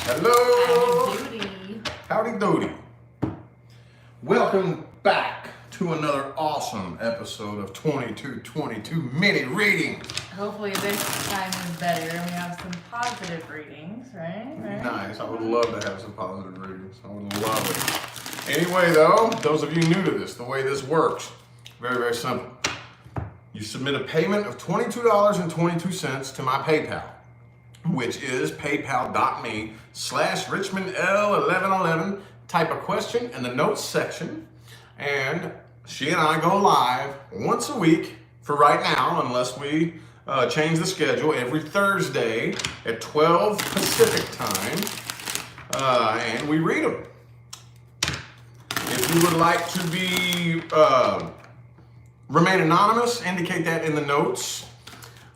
Hello. Howdy doody. Howdy doody. Welcome back to another awesome episode of 2222 Mini Readings. Hopefully this time is better and we have some positive readings, right? Nice. I would love to have some positive readings. I would love it. Anyway, though, those of you new to this, the way this works, very, very simple. You submit a payment of $22.22 to my PayPal, which is paypal.me/RichmondL1111. Type a question in the notes section, and she and I go live once a week for right now, unless we change the schedule, every Thursday at 12 Pacific time, and we read them. If you would like to be remain anonymous, indicate that in the notes.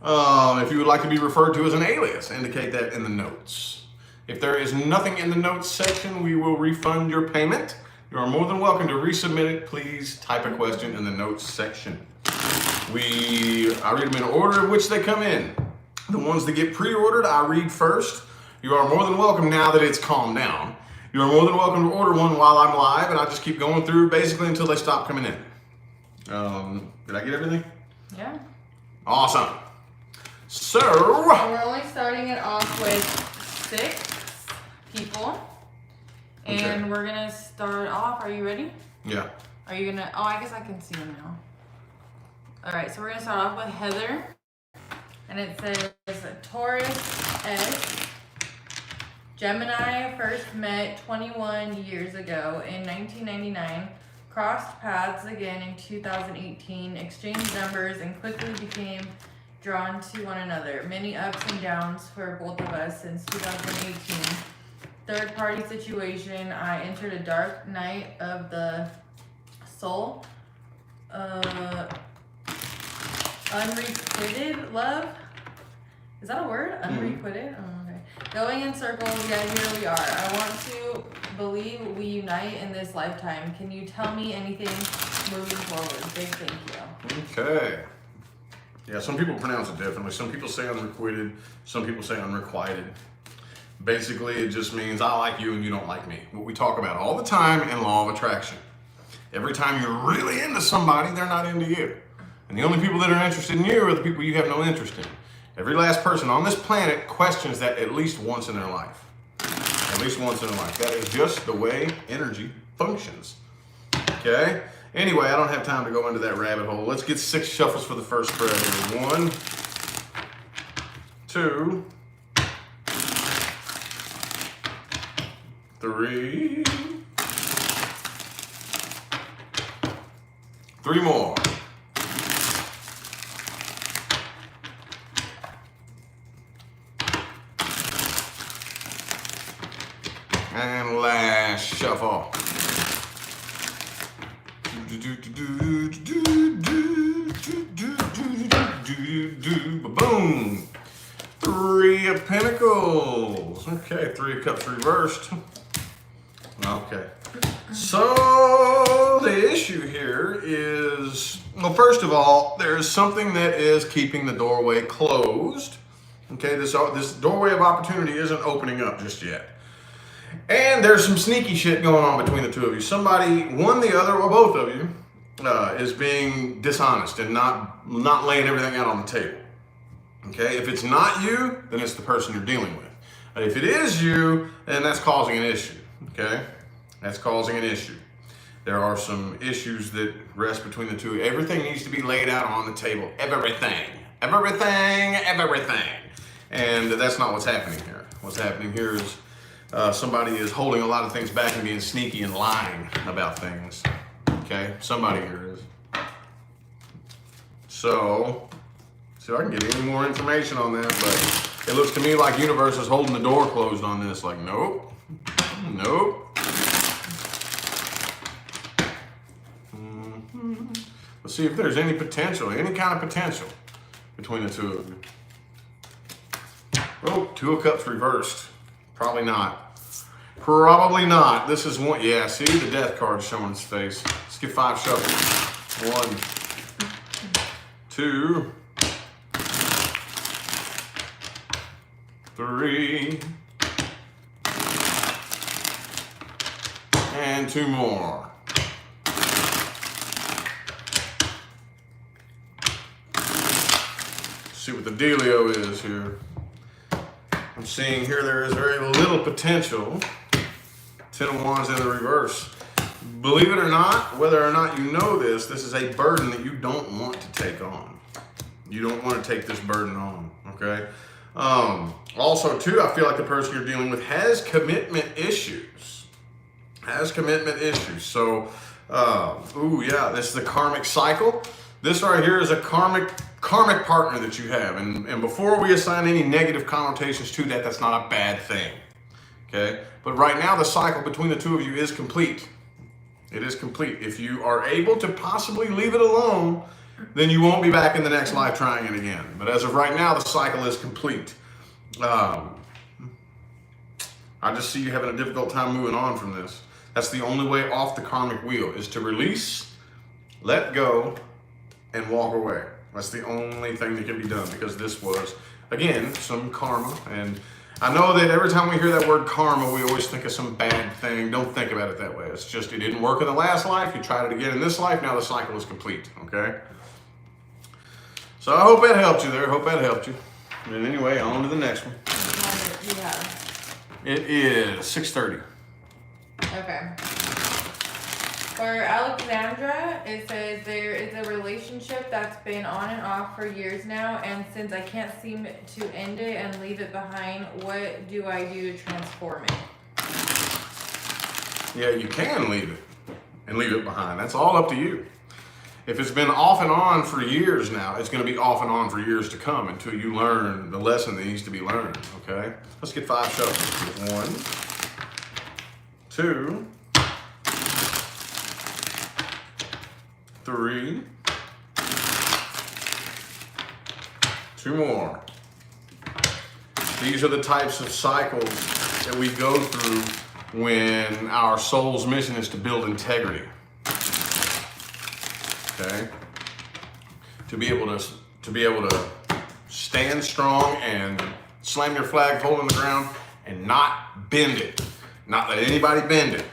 If you would like to be referred to as an alias, indicate that in the notes. If there is nothing in the notes section, we will refund your payment. You are more than welcome to resubmit it. Please type a question in the notes section. I read them in order in which they come in. The ones that get pre-ordered, I read first. You are more than welcome, now that it's calmed down, you are more than welcome to order one while I'm live, and I just keep going through basically until they stop coming in. Did I get everything? Yeah. Awesome. So, We're only starting it off with 6 people. And we're going to start off. Are you ready? yeah. Are you going to... Oh, I guess I can see them now. All right, so we're going to start off with Heather. And it says, Taurus S. Gemini first met 21 years ago in 1999. Crossed paths again in 2018. Exchanged numbers and quickly became drawn to one another. Many ups and downs for both of us since 2018. Third party situation. I entered a dark night of the soul. Unrequited love. Is that a word? Unrequited? Oh, okay. Going in circles, yet here we are. I want to believe we unite in this lifetime. Can you tell me anything moving forward? Big thank you. Okay. Yeah, some people pronounce it differently. Some people say unrequited. Some people say unrequited. Basically, it just means I like you and you don't like me. What we talk about all the time in law of attraction. Every time you're really into somebody, they're not into you. And the only people that are interested in you are the people you have no interest in. Every last person on this planet questions that at least once in their life. At least once in their life. That is just the way energy functions. Okay? Anyway, I don't have time to go into that rabbit hole. Let's get 6 shuffles for the first spread here. 1, 2, 3. 3 more. And last shuffle. Boom. 3 of Pentacles. Okay, 3 of Cups reversed. Okay. So the issue here is, well, first of all, there's something that is keeping the doorway closed. Okay, this doorway of opportunity isn't opening up just yet. And there's some sneaky shit going on between the two of you. Somebody, one, the other, or both of you, is being dishonest and not laying everything out on the table. Okay, if it's not you, then it's the person you're dealing with. But if it is you, then that's causing an issue. Okay, that's causing an issue. There are some issues that rest between the two. Everything needs to be laid out on the table. Everything. And that's not what's happening here. What's happening here is somebody is holding a lot of things back and being sneaky and lying about things. Okay, somebody here is. So, see if I can get any more information on that, but it looks to me like universe is holding the door closed on this. Like, nope. Let's see if there's any potential, any kind of potential between the two of you. Oh, 2 of Cups reversed. Probably not. This is one. Yeah, see, the Death card is showing its face. Let's get 5 shuffles. 1, 2, 3, 2 more. See what the dealio is here. I'm seeing here there is very little potential. 10 of Wands in the reverse. Believe it or not, whether or not you know this, this is a burden that you don't want to take on. You don't want to take this burden on, okay? Also, too, I feel like the person you're dealing with has commitment issues. So, yeah, this is the karmic cycle. This right here is a karmic partner that you have. And before we assign any negative connotations to that, that's not a bad thing, okay? But right now, the cycle between the two of you is complete. It is complete. If you are able to possibly leave it alone, then you won't be back in the next life trying it again. But as of right now, the cycle is complete. I just see you having a difficult time moving on from this. That's the only way off the karmic wheel, is to release, let go, and walk away. That's the only thing that can be done, because this was, again, some karma. And I know that every time we hear that word karma, we always think of some bad thing. Don't think about it that way. It's just, it didn't work in the last life. You tried it again in this life. Now the cycle is complete, okay? So I hope that helped you there. Hope that helped you. And anyway, on to the next one. It is 6:30. Okay. For Alexandra, it says there is a relationship that's been on and off for years now, and since I can't seem to end it and leave it behind, what do I do to transform it? Yeah, you can leave it and leave it behind. That's all up to you. If it's been off and on for years now, it's going to be off and on for years to come until you learn the lesson that needs to be learned, okay? Let's get 5 shuffles. 1, 2, 3, 2 more. These are the types of cycles that we go through when our soul's mission is to build integrity. Okay? To be able to stand strong and slam your flagpole in the ground and not bend it. Not let anybody bend it.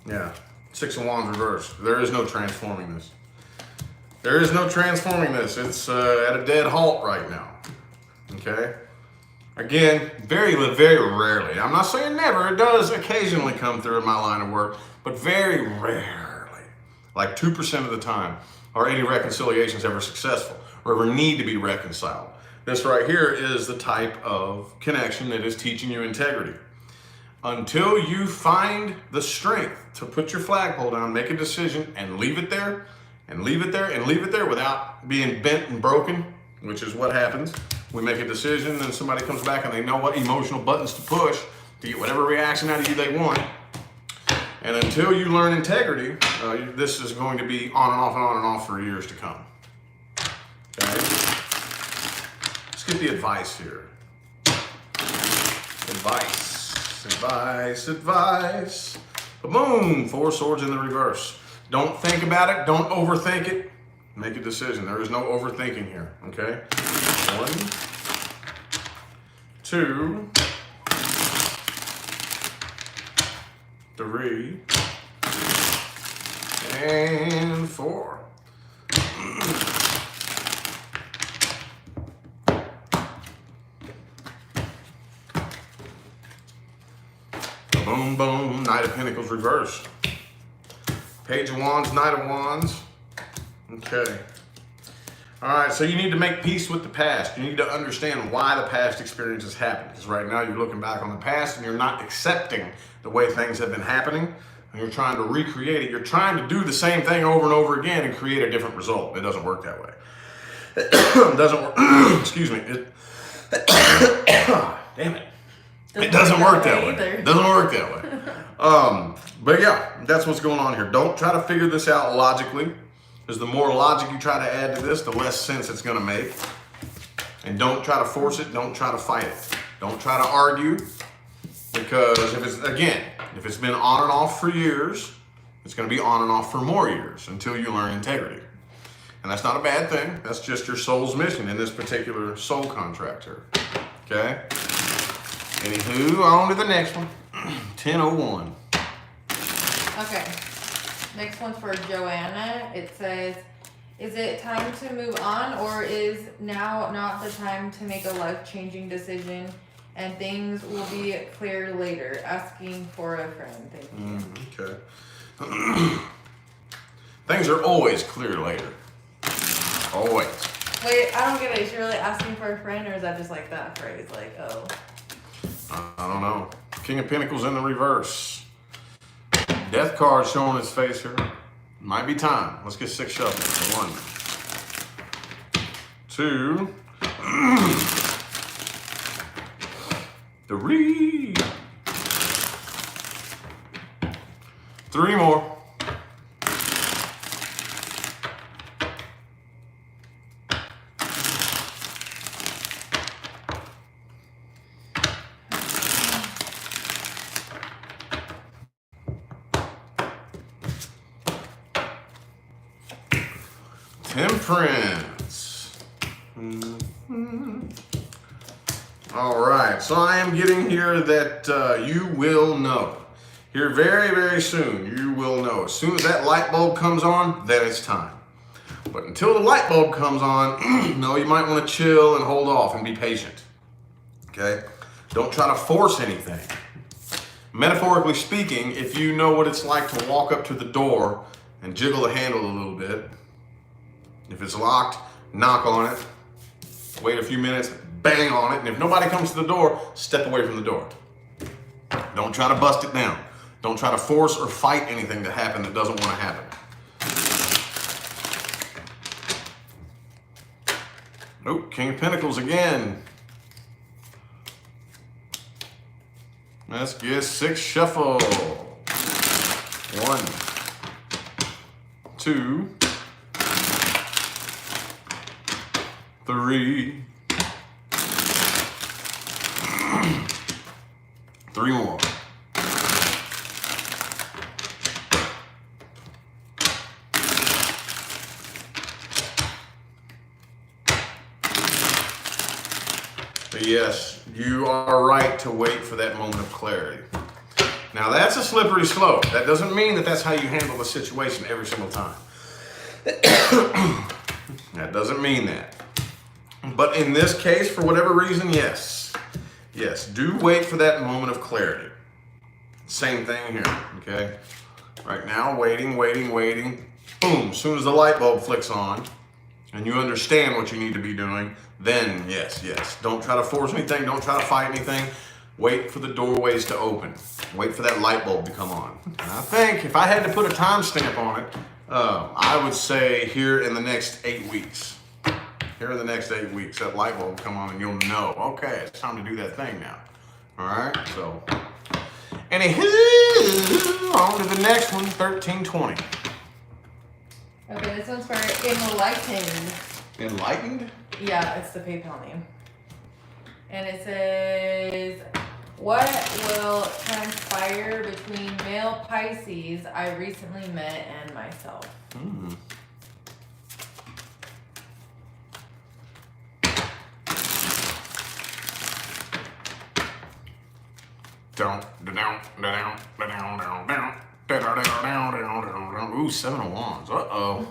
Yeah. 6 of Wands reverse. There is no transforming this. There is no transforming this. It's at a dead halt right now. Okay? Again, very rarely. I'm not saying never. It does occasionally come through in my line of work, but very rarely, like 2% of the time, are any reconciliations ever successful or ever need to be reconciled. This right here is the type of connection that is teaching you integrity. Until you find the strength to put your flagpole down, make a decision, and leave it there, and leave it there, and leave it there without being bent and broken, which is what happens. We make a decision, then somebody comes back and they know what emotional buttons to push to get whatever reaction out of you they want. And until you learn integrity, this is going to be on and off and on and off for years to come. Okay? Let's get the advice here. Advice. Boom! 4 swords in the reverse. Don't think about it. Don't overthink it. Make a decision. There is no overthinking here. Okay? 1, 2, 3, and 4. Boom, boom. Knight of Pentacles reverse. Page of Wands, Knight of Wands. Okay. All right, so you need to make peace with the past. You need to understand why the past experiences happened. Because right now you're looking back on the past and you're not accepting the way things have been happening. And you're trying to recreate it. You're trying to do the same thing over and over again and create a different result. It doesn't work that way. It doesn't work. Excuse me. Damn it. It doesn't work that way. It doesn't work that way. But yeah, that's what's going on here. Don't try to figure this out logically, because the more logic you try to add to this, the less sense it's going to make. And don't try to force it. Don't try to fight it. Don't try to argue, because if it's been on and off for years, it's going to be on and off for more years until you learn integrity. And that's not a bad thing. That's just your soul's mission in this particular soul contract here. Okay? Anywho, on to the next one. 10:01. Okay. Next one's for Joanna. It says, is it time to move on, or is now not the time to make a life-changing decision and things will be clear later? Asking for a friend. Thank you. Okay. Things are always clear later. Always. Wait, I don't get it. Is she really asking for a friend, or is that just like that phrase? Like, oh. I don't know. King of Pentacles in the reverse. Death card showing its face here. Might be time. Let's get 6 shuffles. 1, 2, 3. 3 more. Temperance. All right, so I am getting here that you will know. Here very, very soon, you will know. As soon as that light bulb comes on, then it's time. But until the light bulb comes on, no, you might want to chill and hold off and be patient. Okay? Don't try to force anything. Metaphorically speaking, if you know what it's like to walk up to the door and jiggle the handle a little bit, if it's locked, knock on it, wait a few minutes, bang on it, and if nobody comes to the door, step away from the door. Don't try to bust it down. Don't try to force or fight anything to happen that doesn't want to happen. Oh, King of Pentacles again. Let's get 6 shuffle. 1, 2, 3. 3 more. But yes, you are right to wait for that moment of clarity. Now that's a slippery slope. That doesn't mean that that's how you handle the situation every single time. That doesn't mean that. But in this case, for whatever reason, yes. Yes, do wait for that moment of clarity. Same thing here, okay? Right now, waiting. Boom, as soon as the light bulb flicks on and you understand what you need to be doing, then yes. Don't try to force anything, don't try to fight anything. Wait for the doorways to open. Wait for that light bulb to come on. And I think if I had to put a timestamp on it, I would say here in the next 8 weeks. Here in the next 8 weeks, that light bulb will come on and you'll know, okay, it's time to do that thing now. All right, so. Anywho, on to the next one, 1320. Okay, this one's for Enlightened. Enlightened? Yeah, it's the PayPal name. And it says, what will transpire between male Pisces I recently met and myself? Ooh, 7 of Wands. Uh-oh.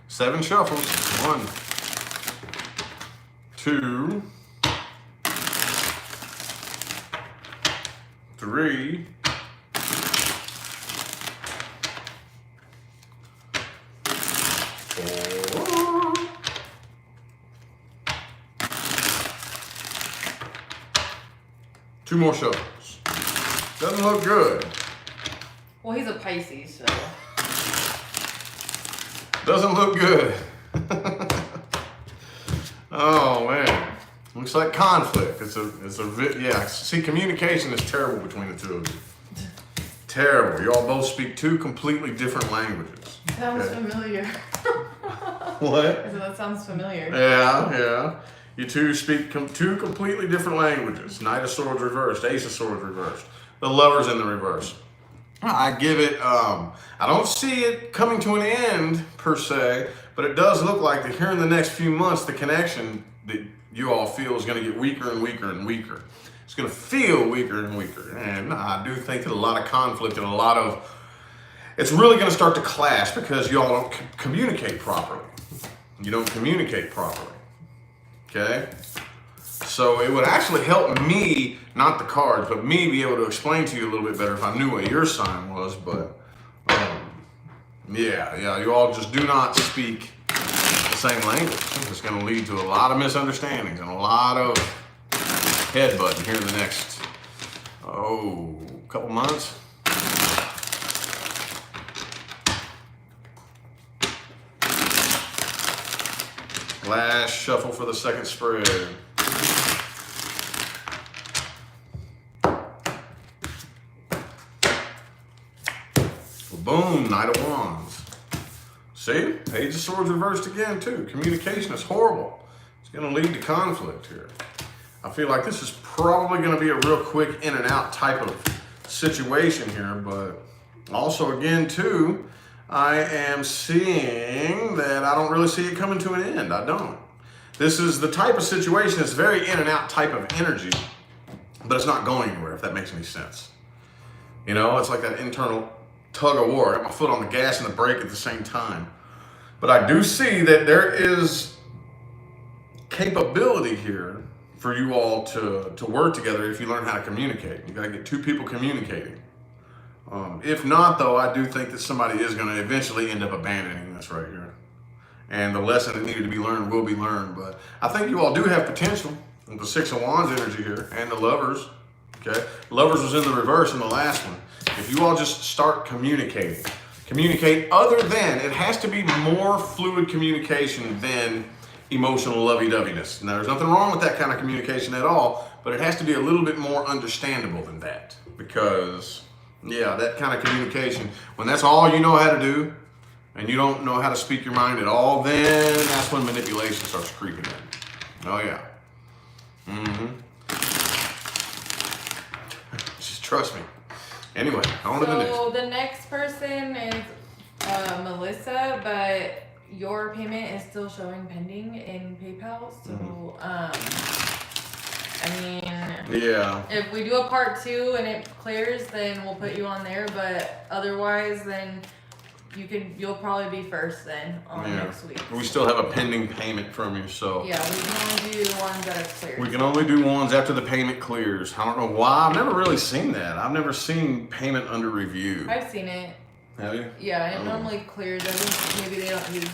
7 shuffles. 1, 2, 3, 4. 2 more shuffles. Doesn't look good. Well, he's a Pisces, so. Doesn't look good. Oh man, looks like conflict. Yeah. See, communication is terrible between the two of you. Terrible. You all both speak 2 completely different languages. Sounds familiar. What? I said that sounds familiar. Yeah. You two speak 2 completely different languages. Knight of Swords reversed, Ace of Swords reversed. The Lovers in the reverse. I give it, I don't see it coming to an end per se, but it does look like that here in the next few months, the connection, you all feel is going to get weaker and weaker and weaker. It's going to feel weaker and weaker. And I do think that a lot of conflict and it's really going to start to clash because you all don't communicate properly. You don't communicate properly. Okay? So it would actually help me, not the cards, but me be able to explain to you a little bit better if I knew what your sign was. But yeah, you all just do not speak the same language. It's going to lead to a lot of misunderstandings and a lot of headbutting here in the next, couple months. Last shuffle for the second spread. Boom, Knight of Wands. See? Page of Swords reversed again too. Communication is horrible. It's going to lead to conflict here. I feel like this is probably going to be a real quick in and out type of situation here, but also again too, I am seeing that I don't really see it coming to an end. I don't. This is the type of situation that's very in and out type of energy, but it's not going anywhere, if that makes any sense. You know, it's like that internal tug of war. I got my foot on the gas and the brake at the same time. But I do see that there is capability here for you all to work together if you learn how to communicate. You got to get two people communicating. If not, though, I do think that somebody is going to eventually end up abandoning this right here. And the lesson that needed to be learned will be learned. But I think you all do have potential with the Six of Wands energy here and the Lovers. Okay, Lovers was in the reverse in the last one. If you all just start communicating, other than, it has to be more fluid communication than emotional lovey-doveyness. Now, there's nothing wrong with that kind of communication at all, but it has to be a little bit more understandable than that. Because, yeah, that kind of communication, when that's all you know how to do, and you don't know how to speak your mind at all, then that's when manipulation starts creeping in. Oh, yeah. Just trust me. Anyway, on to the next. So the next person is Melissa, but your payment is still showing pending in PayPal. So, I mean, yeah. If we do a part 2 and it clears, then we'll put you on there. But otherwise, then you'll probably be first then on next week. We still have a pending payment from you, so. Yeah, we can only do the ones that are cleared. We can only do ones after the payment clears. I don't know why. I've never really seen that. I've never seen payment under review. I've seen it. Have you? Yeah, it normally clears. I think maybe they don't use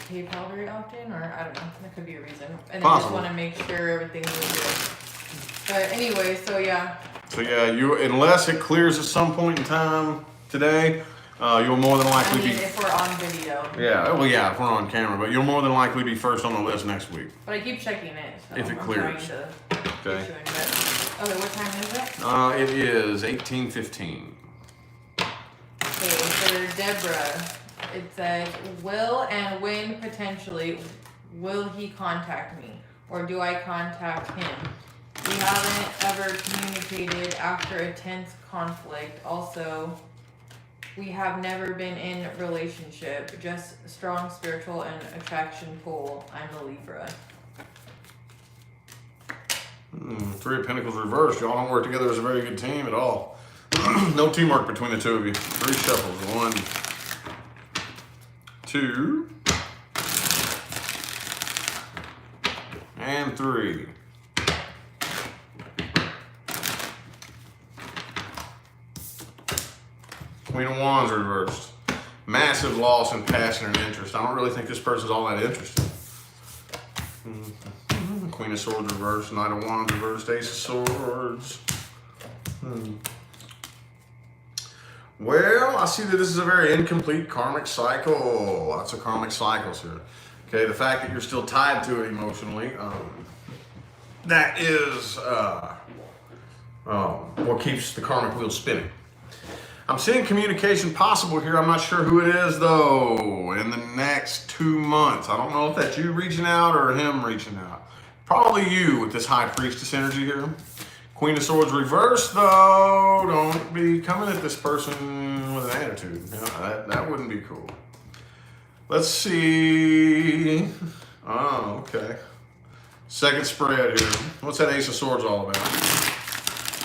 PayPal very often, or I don't know. That could be a reason. And they just want to make sure everything's good. But anyway, so yeah. So yeah, unless it clears at some point in time today, you'll more than likely be. If we're on video. Yeah, well, yeah, if we're on camera, but you'll more than likely be first on the list next week. But I keep checking it. So if it clears. Okay. What time is it? It is 18:15. Okay, for Deborah, it says, will and when potentially will he contact me, or do I contact him? We haven't ever communicated after a tense conflict. Also, we have never been in a relationship, just strong spiritual and attraction pull. I'm a Libra. Three of Pentacles reversed. Y'all don't work together as a very good team at all. No teamwork between the two of you. 3 shuffles. 1, 2, and 3. Queen of Wands reversed. Massive loss in passion and interest. I don't really think this person's all that interested. Queen of Swords reversed. Knight of Wands reversed. Ace of Swords. Well, I see that this is a very incomplete karmic cycle. Lots of karmic cycles here. Okay, the fact that you're still tied to it emotionally, that is what keeps the karmic wheel spinning. I'm seeing communication possible here. I'm not sure who it is, though, in the next 2 months. I don't know if that's you reaching out or him reaching out. Probably you with this High Priestess energy here. Queen of Swords reversed, though. Don't be coming at this person with an attitude. You know, that wouldn't be cool. Let's see. Oh, okay. Second spread here. What's that Ace of Swords all about?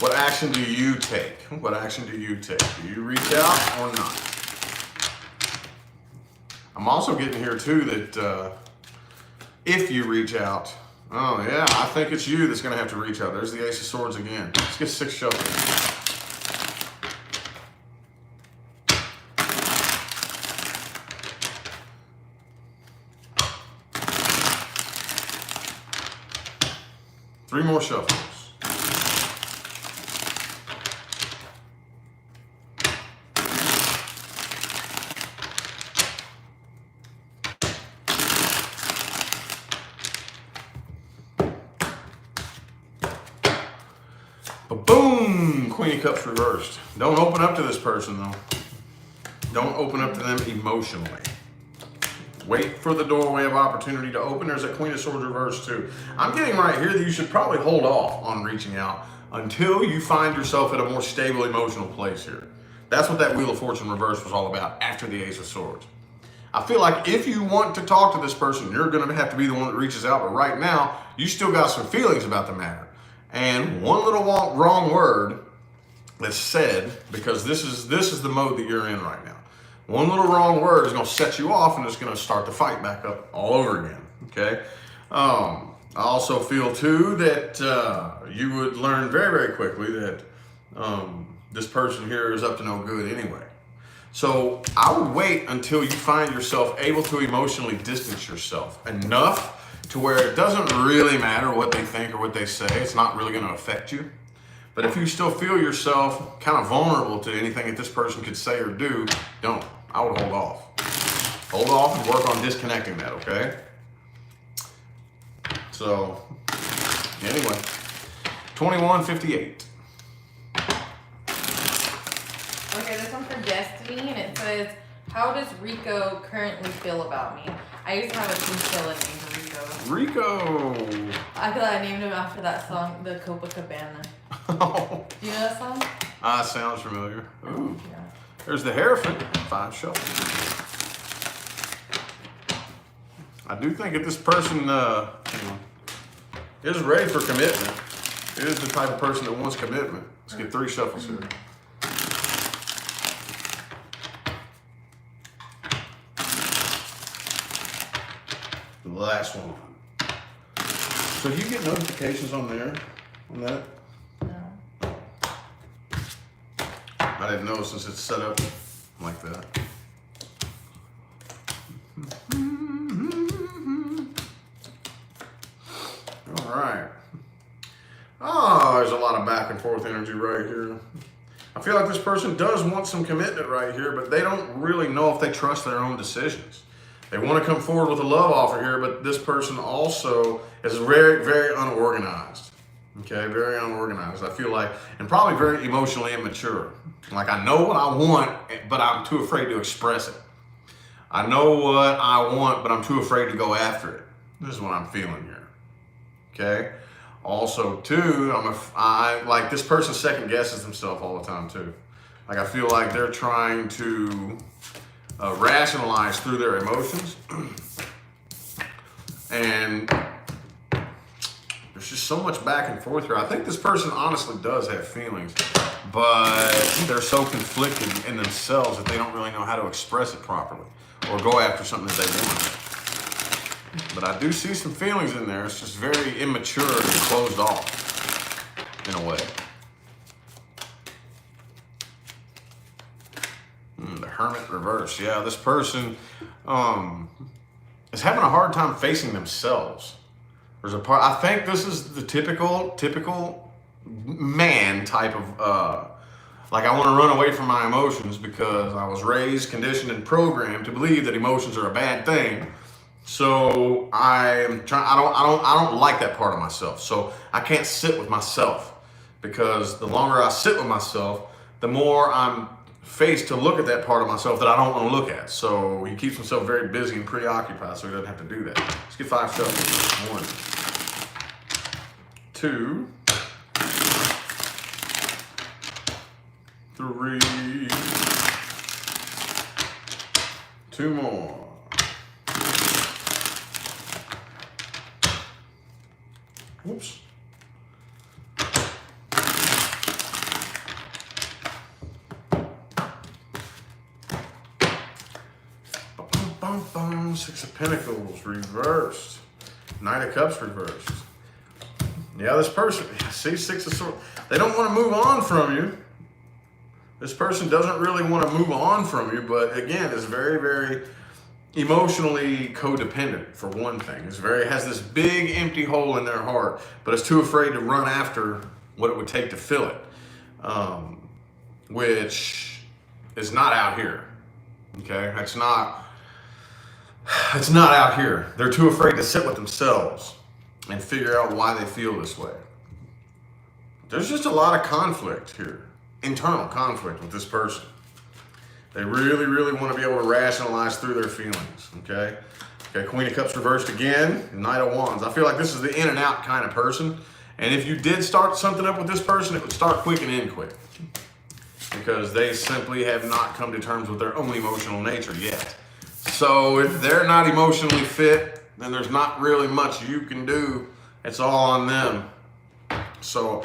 What action do you take? What action do you take? Do you reach out or not? I'm also getting here too that if you reach out, oh yeah, I think it's you that's gonna have to reach out. There's the Ace of Swords again. Let's get 6 shuffles. Three more shuffles. But boom, Queen of Cups reversed. Don't open up to this person though. Don't open up to them emotionally. Wait for the doorway of opportunity to open. There's a Queen of Swords reversed too. I'm getting right here that you should probably hold off on reaching out until you find yourself at a more stable emotional place here. That's what that Wheel of Fortune reverse was all about after the Ace of Swords. I feel like if you want to talk to this person, you're going to have to be the one that reaches out. But right now, you still got some feelings about the matter. And one little wrong word that's said, because this is the mode that you're in right now. One little wrong word is going to set you off and it's going to start the fight back up all over again, okay? I also feel too that you would learn very, very quickly that this person here is up to no good anyway. So I would wait until you find yourself able to emotionally distance yourself enough to where it doesn't really matter what they think or what they say. It's not really going to affect you. But if you still feel yourself kind of vulnerable to anything that this person could say or do, don't. I would hold off. Hold off and work on disconnecting that, okay? So, anyway, 2158. Okay, this one for Destiny, and it says, how does Rico currently feel about me? I used to have a chinchilla named Rico. Rico! I feel like I named him after that song, the Copacabana. Do you know that song? Sounds familiar. Ooh. Yeah. There's the Hierophant. 5 shuffles. I do think that this person is ready for commitment. It is the type of person that wants commitment. Let's get 3 shuffles here. The last one. So do you get notifications on there? On that? No. I didn't know since it's set up like that. All right. Oh, there's a lot of back and forth energy right here. I feel like this person does want some commitment right here, but they don't really know if they trust their own decisions. They want to come forward with a love offer here, but this person also is very, very unorganized. Okay, very unorganized. I feel like, and probably very emotionally immature. Like I know what I want, but I'm too afraid to express it. I know what I want, but I'm too afraid to go after it. This is what I'm feeling here. Okay. Also, too, I like this person second guesses themselves all the time too. Like I feel like they're trying to rationalize through their emotions, and there's just so much back and forth here. I think this person honestly does have feelings, but they're so conflicted in themselves that they don't really know how to express it properly or go after something that they want. But I do see some feelings in there. It's just very immature and closed off in a way. The Hermit reverse. Yeah, this person is having a hard time facing themselves. There's a part, I think this is the typical man type of, like I want to run away from my emotions because I was raised, conditioned, and programmed to believe that emotions are a bad thing. So I don't like that part of myself. So I can't sit with myself because the longer I sit with myself, the more I'm faced to look at that part of myself that I don't want to look at. So he keeps himself very busy and preoccupied so he doesn't have to do that. Let's get 5 shuffles. 1, 2, 3, 2 more. Whoops. Bum, bum. Six of Pentacles reversed. Knight of Cups reversed. Yeah, this person, see, Six of Swords. They don't want to move on from you. This person doesn't really want to move on from you, but again, is very, very emotionally codependent, for one thing. Has this big empty hole in their heart, but is too afraid to run after what it would take to fill it, which is not out here. Okay, it's not out here. They're too afraid to sit with themselves and figure out why they feel this way. There's just a lot of conflict here, internal conflict with this person. They really, really want to be able to rationalize through their feelings, okay? Okay, Queen of Cups reversed again, Knight of Wands. I feel like this is the in and out kind of person. And if you did start something up with this person, it would start quick and end quick. Because they simply have not come to terms with their own emotional nature yet. So if they're not emotionally fit, then there's not really much you can do. It's all on them. So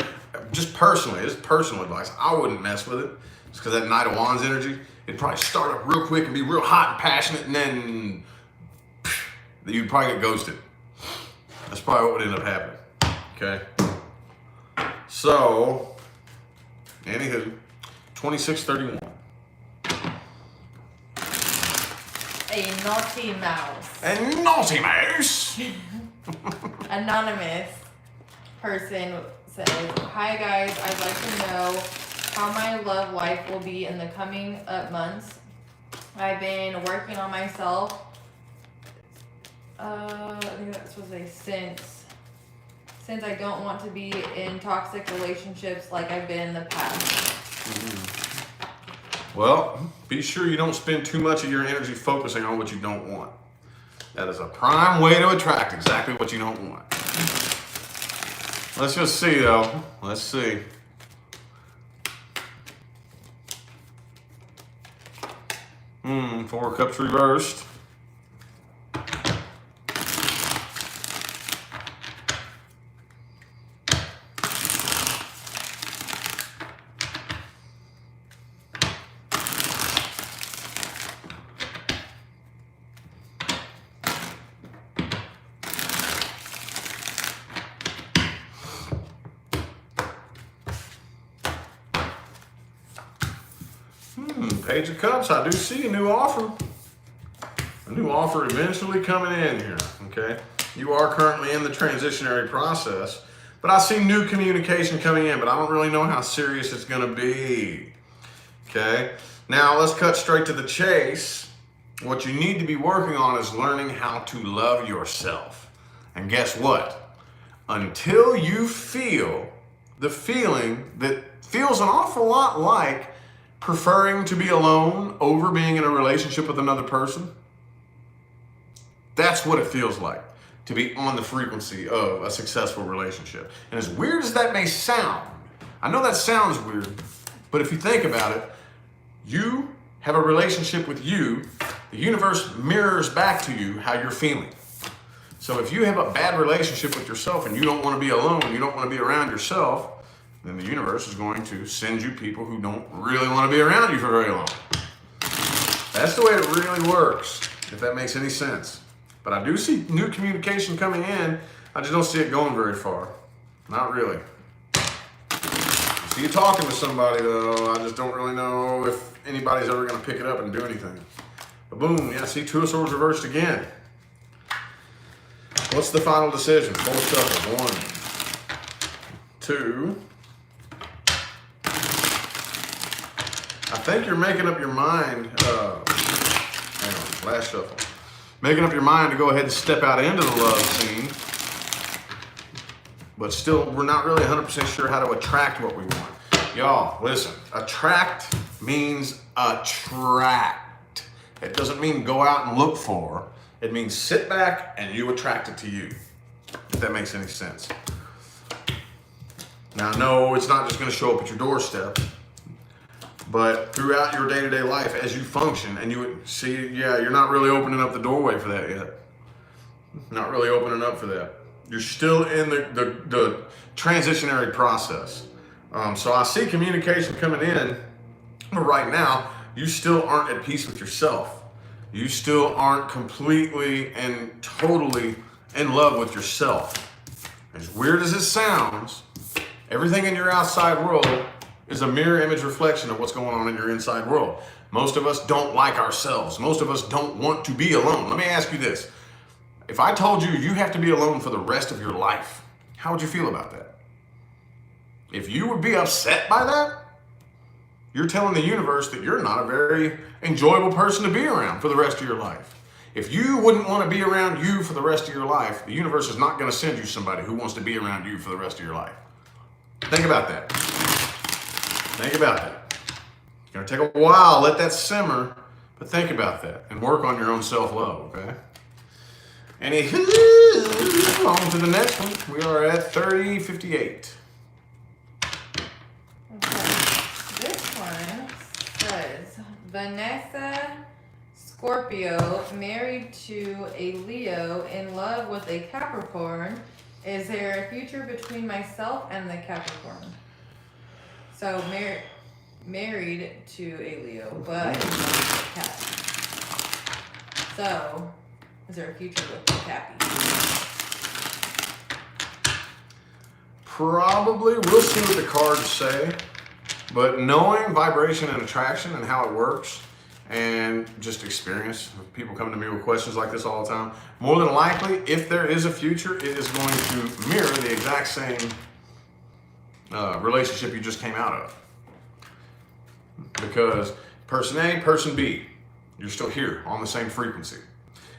just personally, this is personal advice. I wouldn't mess with it. Just because that Knight of Wands energy, it'd probably start up real quick and be real hot and passionate, and then you'd probably get ghosted. That's probably what would end up happening. Okay? So, anywho, 2631. A naughty mouse. A naughty mouse. Anonymous person says, "Hi guys, I'd like to know how my love life will be in the coming up months. I've been working on myself. I think that's supposed to say since I don't want to be in toxic relationships like I've been in the past." Well, be sure you don't spend too much of your energy focusing on what you don't want. That is a prime way to attract exactly what you don't want. Let's just see, though. Let's see. Four of Cups reversed. Page of Cups, I do see a new offer. A new offer eventually coming in here, okay? You are currently in the transitionary process, but I see new communication coming in, but I don't really know how serious it's gonna be, okay? Now, let's cut straight to the chase. What you need to be working on is learning how to love yourself. And guess what? Until you feel the feeling that feels an awful lot like preferring to be alone over being in a relationship with another person, that's what it feels like to be on the frequency of a successful relationship. And as weird as that may sound, I know that sounds weird, but if you think about it, you have a relationship with you, the universe mirrors back to you how you're feeling. So if you have a bad relationship with yourself and you don't want to be alone, you don't want to be around yourself, then the universe is going to send you people who don't really want to be around you for very long. That's the way it really works, if that makes any sense. But I do see new communication coming in. I just don't see it going very far. Not really. I see you talking to somebody, though. I just don't really know if anybody's ever going to pick it up and do anything. But boom, yeah, see Two of Swords reversed again. What's the final decision? Full shuffle. 1, 2. I think you're making up your mind. Hang on, last shuffle. Making up your mind to go ahead and step out into the love scene. But still, we're not really 100% sure how to attract what we want. Y'all, listen. Attract means attract. It doesn't mean go out and look for. It means sit back and you attract it to you. If that makes any sense. Now, no, it's not just going to show up at your doorstep. But throughout your day-to-day life, as you function, and you would see, yeah, you're not really opening up the doorway for that yet. Not really opening up for that. You're still in the transitionary process. So I see communication coming in, but right now, you still aren't at peace with yourself. You still aren't completely and totally in love with yourself. As weird as it sounds, everything in your outside world is a mirror image reflection of what's going on in your inside world. Most of us don't like ourselves. Most of us don't want to be alone. Let me ask you this. If I told you you have to be alone for the rest of your life, how would you feel about that? If you would be upset by that, you're telling the universe that you're not a very enjoyable person to be around for the rest of your life. If you wouldn't want to be around you for the rest of your life, the universe is not going to send you somebody who wants to be around you for the rest of your life. Think about that. Think about that. It's going to take a while. Let that simmer, but think about that and work on your own self-love, okay? Anywho, on to the next one. We are at 30:58. This one says Vanessa Scorpio married to a Leo in love with a Capricorn. Is there a future between myself and the Capricorn? So married to a Leo, but in love with a Cap. So is there a future with the Cappy? Probably. We'll see what the cards say. But knowing vibration and attraction and how it works, and just experience, people come to me with questions like this all the time, more than likely, if there is a future, it is going to mirror the exact same relationship you just came out of. Because person A, person B, you're still here on the same frequency.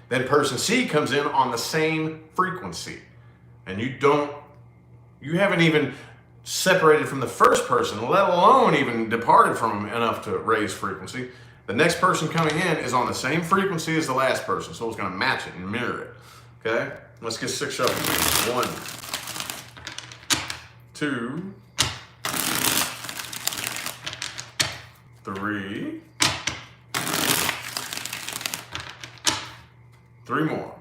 Then person C comes in on the same frequency. And you haven't even separated from the first person, let alone even departed from him enough to raise frequency. The next person coming in is on the same frequency as the last person, so it's going to match it and mirror it. Okay? Let's get 6 shuffles. 1, 2, 3. 3 more.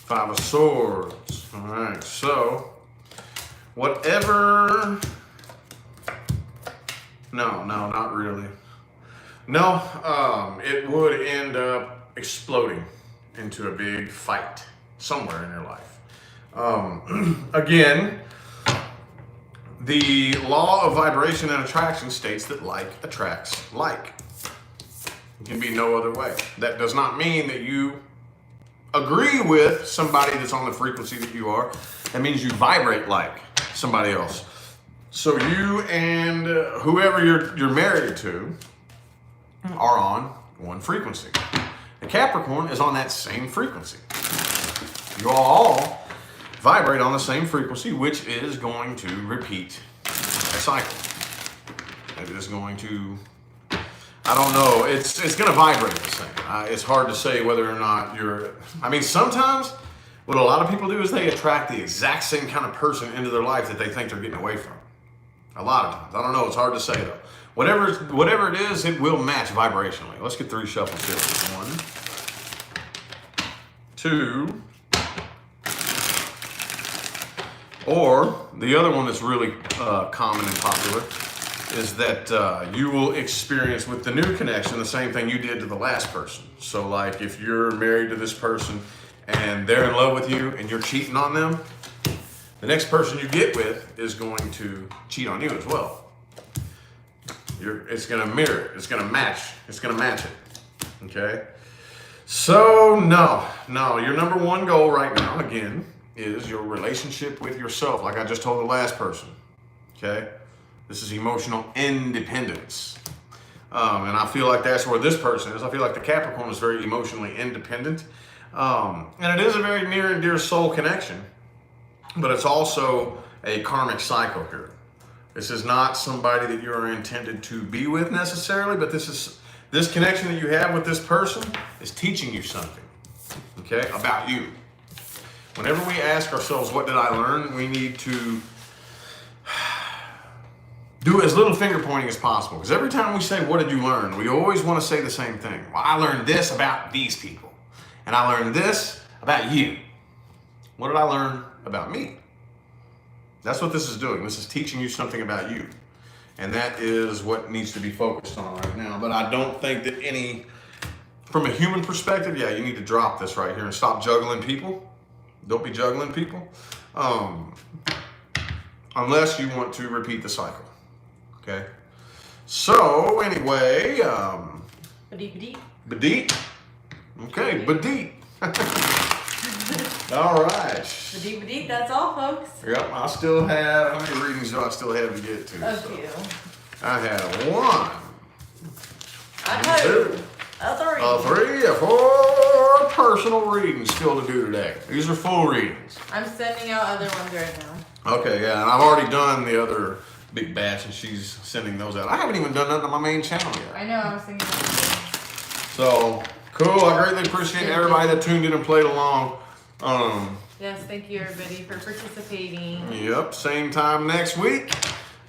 5 of Swords. All right, so whatever. No, not really. No, it would end up exploding into a big fight somewhere in your life. Again, the law of vibration and attraction states that like attracts like. It can be no other way. That does not mean that you agree with somebody that's on the frequency that you are. That means you vibrate like somebody else. So you and whoever you're married to are on one frequency. The Capricorn is on that same frequency. You all vibrate on the same frequency, which is going to repeat a cycle. It is going to, I don't know, it's going to vibrate the same. It's hard to say whether or not sometimes what a lot of people do is they attract the exact same kind of person into their life that they think they're getting away from. A lot of times. I don't know. It's hard to say, though. Whatever it is, it will match vibrationally. Let's get 3 shuffles here. 1, 2. Or the other one that's really common and popular is that you will experience with the new connection the same thing you did to the last person. So like if you're married to this person and they're in love with you and you're cheating on them, the next person you get with is going to cheat on you as well. It's going to mirror it. It's going to match. It's going to match it. Okay? So no. Your number one goal right now, again, is your relationship with yourself, like I just told the last person. Okay? This is emotional independence. And I feel like that's where this person is. I feel like the Capricorn is very emotionally independent. And it is a very near and dear soul connection. But it's also a karmic cycle here. This is not somebody that you are intended to be with necessarily, but this connection that you have with this person is teaching you something, okay, about you. whenever we ask ourselves, what did I learn? We need to do as little finger pointing as possible. Because every time we say, what did you learn? We always want to say the same thing. Well, I learned this about these people. And I learned this about you. What did I learn about me? That's what this is doing. This is teaching you something about you. And that is what needs to be focused on right now. But I don't think that from a human perspective, yeah, you need to drop this right here and stop juggling people. Don't be juggling people. Unless you want to repeat the cycle. Okay? So, anyway, Badit. Okay, Badit. All right. Badit, that's all, folks. Yep, I still have, how many readings do I still have to get to? A few. I have 1, I know. 2, A 3, 4 personal readings still to do today. These are full readings. I'm sending out other ones right now. Okay, yeah, and I've already done the other big batch, and she's sending those out. I haven't even done nothing on my main channel yet. I know, I was thinking about it. So, cool. I greatly appreciate everybody that tuned in and played along. Yes, thank you everybody for participating. Yep, same time next week.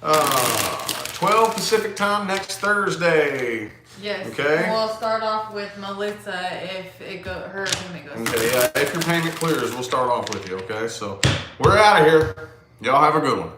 12 Pacific time next Thursday. Yes. Okay. And we'll start off with Melissa if her payment goes. Okay, yeah, if your payment clears, we'll start off with you, okay? So, we're out of here. Y'all have a good one.